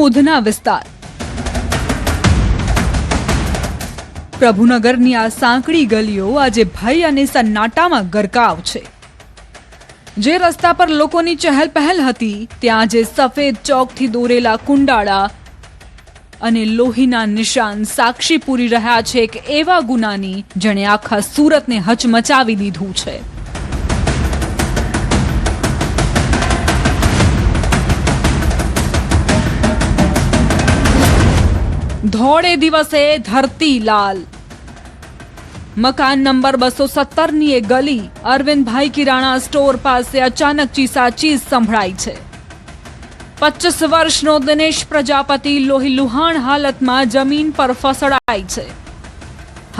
ઉધના વિસ્તાર। પ્રભુનગરની આ સાંકડી ગલીઓ આજે ભય અને સન્નાટામાં ગરકાવ છે। જે રસ્તા પર લોકોની ચહેલ પહેલ હતી ત્યાં આજે સફેદ ચોકથી દોરેલા કુંડાળા અને લોહીના નિશાન સાક્ષી પૂરી રહ્યા છે કે એવા ગુનાની જેણે આખા સુરતને હચમચાવી દીધું છે। ધોળે દિવસે ધરતી લાલ। મકાન નંબર 217 ની એ ગલી અરવિંદભાઈ કિરાણા સ્ટોર પાસે અચાનક ચીસાચીસ સંભળાઈ છે। 25 વર્ષનો દિનેશ પ્રજાપતિ લોહીલુહાણ હાલતમાં જમીન પર ફસડાય છે।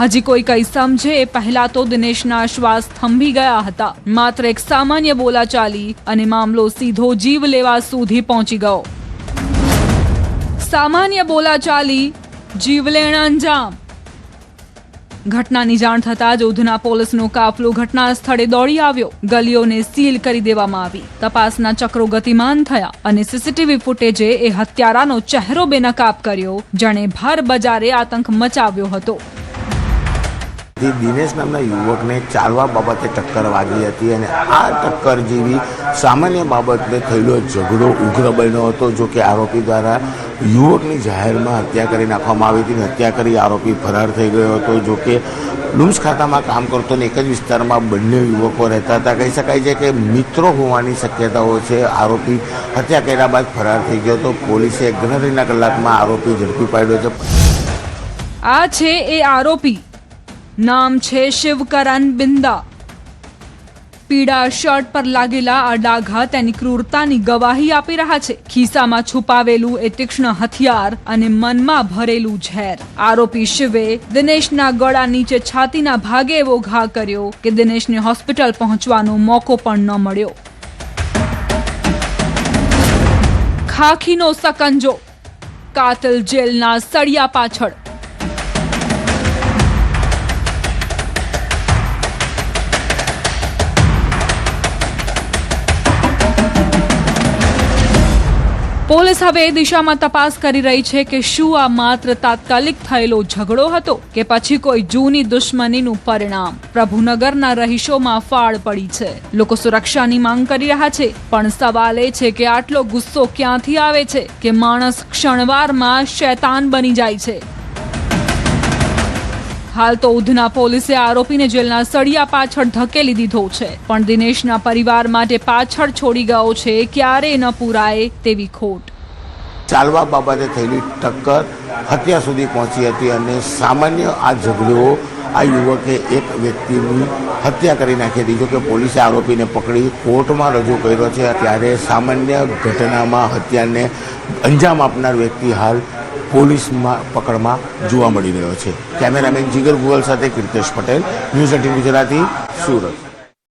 હજી કોઈ કંઈ સમજે એ પહેલા તો દિનેશના શ્વાસ થંભી ગયા હતા। માત્ર એક સામાન્ય બોલાચાલી અને મામલો સીધો જીવ લેવા સુધી પહોંચી ગયો। સામાન્ય બોલાચાલી જીવલેણ અંજામ। ઘટનાની જાણ થતાં જ ઉધના પોલીસનો કાફલો ઘટના સ્થળે દોડી આવ્યો। ગલીઓને સીલ કરી દેવામાં આવી। તપાસના ચક્રો ગતિમાન થયા અને સીસીટીવી ફૂટેજે એ હત્યારાનો ચહેરો બેનકાબ કર્યો જેણે ભર બજારે આતંક મચાવ્યો હતો। દિનેશ નામના યુવકને ચાલવા બાબતે ટક્કર વાગી હતી અને આ ટક્કર જેવી સામાન્ય બાબતને થયેલો ઝઘડો ઉગ્ર બન્યો હતો। જો કે આરોપી દ્વારા યુવકની જાહેરમાં હત્યા કરી નાખવામાં આવી હતી અને હત્યા કરી આરોપી ફરાર થઈ ગયો હતો। જો કે લુમ્સ ખાતામાં કામ કરતો ને એક જ વિસ્તારમાં બંને યુવકો રહેતા હતા। કહી શકાય છે કે મિત્રો હોવાની શક્યતાઓ છે। આરોપી હત્યા કર્યા બાદ ફરાર થઈ ગયો તો પોલીસે ગણતરીના કલાકમાં આરોપી ઝડપી પાડ્યો છે। આ છે એ આરોપી, નામ છે શિવકરણ બિંદા। પીળા શર્ટ પર લાગેલા આ ડાઘા તેની ક્રૂરતાની ગવાહી આપી રહ્યા છે। ખિસ્સામાં છુપાવેલું એ તીક્ષ્ણ હથિયાર અને મનમાં ભરેલું ઝેર। આરોપી શિવે દિનેશના ગળા નીચે છાતીના ભાગે એવો ઘા કર્યો કે દિનેશને હોસ્પિટલ પહોંચવાનો મોકો પણ ન મળ્યો। ખાખીનો સકંજો, કાતિલ જેલના સળિયા પાછળ। પોલીસ હવે એ દિશામાં તપાસ કરી રહી છે કે શું આ માત્ર તાત્કાલિક થયેલો ઝઘડો હતો કે પછી કોઈ જૂની દુશ્મનીનું પરિણામ। પ્રભુનગરના રહીશોમાં ફાળ પડી છે। લોકો સુરક્ષાની માંગ કરી રહ્યા છે પણ સવાલ એ છે કે આટલો ગુસ્સો ક્યાંથી આવે છે કે માણસ ક્ષણવારમાં શૈતાન બની જાય છે। હાલ તો ઉધના પોલીસે આરોપીને જેલના સળિયા પાછળ ધકેલી દીધો છે પણ દિનેશના પરિવાર માટે પાછળ છોડી ગયો છે ક્યારેય ન પૂરાય તેવી ખોટ। ચાલવા બાબતે થયેલી ટક્કર હત્યા સુધી પહોંચી હતી અને સામાન્ય આ ઝઘડો આ યુવકે એક વ્યક્તિની હત્યા કરી નાખી હતી। જો કે પોલીસે આરોપીને પકડી કોર્ટમાં રજૂ કર્યો છે ત્યારે સામાન્ય ઘટનામાં હત્યાને અંજામ આપનાર વ્યક્તિ હાલ પોલીસમાં પકડમાં જોવા મળી રહ્યો છે। કેમેરામેન જીગર ગુગલ સાથે કીર્તેશ પટેલ, ન્યૂઝ 18 ગુજરાતી, સુરત।